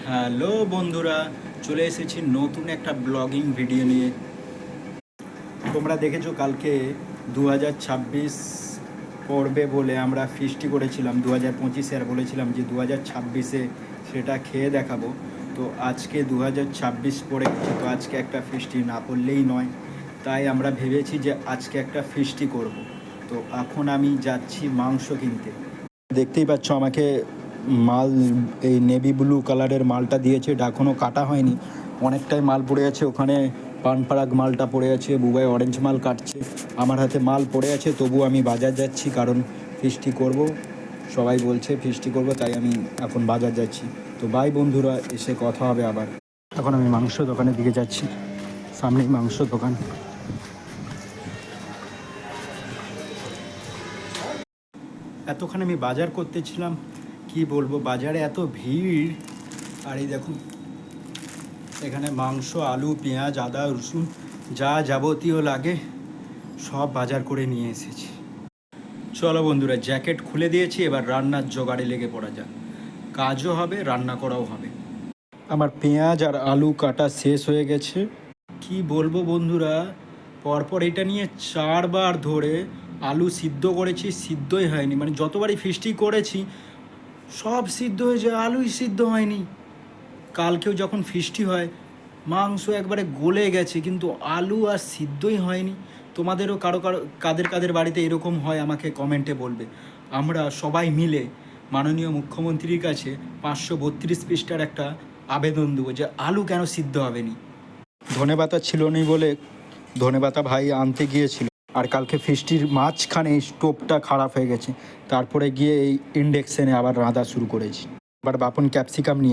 Hello বন্ধুরা, চলে এসেছি নতুন একটা ব্লগিং ভিডিও নিয়ে। তোমরা দেখেছো কালকে 2026 পড়বে বলে আমরা ফিস্টি করেছিলাম 2025-এ, আর বলেছিলাম যে 2026-এ সেটা খেয়ে দেখাবো। তো আজকে 2026 পড়ে গেছে, তো আজকে একটা ফিস্টি না করলেই নয়। তাই আমরা ভেবেছি যে আজকে একটা ফিস্টি করব। তো এখন আমি যাচ্ছি মাংস কিনতে। দেখতেই পাচ্ছ আমাকে মাল, এই নেভি ব্লু কালারের মালটা দিয়েছে, এটা এখনও কাটা হয়নি। অনেকটাই মাল পড়ে আছে, ওখানে পানপারাগ মালটা পড়ে আছে, বুবাই অরেঞ্জ মাল কাটছে, আমার হাতে মাল পড়ে আছে। তবু আমি বাজার যাচ্ছি, কারণ ফিস্টি করব, সবাই বলছে ফিস্টি করব, তাই আমি এখন বাজার যাচ্ছি। তো বাই বন্ধুরা, এসে কথা হবে আবার। এখন আমি মাংস দোকানের দিকে যাচ্ছি, সামনেই মাংস দোকান। এতক্ষণ আমি বাজার করতেছিলাম, কি বলবো, বাজারে এত ভিড়। আর এই দেখুন, এখানে মাংস, আলু, পেঁয়াজ, আদা, রসুন যা যাবতীয় লাগে সব বাজার করে নিয়ে এসেছি। চলো বন্ধুরা, জ্যাকেট খুলে দিয়েছি, এবার রান্নার জোগাড়ে লেগে পড়া যাক। কাজও হবে, রান্না করাও হবে। আমার পেঁয়াজ আর আলু কাটা শেষ হয়ে গেছে। কি বলবো বন্ধুরা, পরপর এটা নিয়ে 4বার ধরে আলু সিদ্ধ করেছি, সিদ্ধই হয়নি। মানে যতবারই ফিস্টি করেছি সব সিদ্ধ হয়েছে, আলুই সিদ্ধ হয়নি। কালকেও যখন ফিস্টি হয় মাংস একবারে গলে গেছে, কিন্তু আলু আর সিদ্ধই হয়নি। তোমাদেরও কাদের কাদের বাড়িতে এরকম হয় আমাকে কমেন্টে বলবে। আমরা সবাই মিলে মাননীয় মুখ্যমন্ত্রীর কাছে 532 পৃষ্ঠার একটা আবেদন দেবো যে আলু কেন সিদ্ধ হবে নি। ধনেপাতা ছিল নি বলে ধনেপাতা ভাই আনতে গিয়েছিল, আর কালকে ফিস্টির মাঝখানে স্টোভটা খারাপ হয়ে গেছে। তারপরে গিয়ে এই ইন্ডাকশানে আবার রাঁধা শুরু করেছি। আবার বাপন ক্যাপসিকাম নিয়ে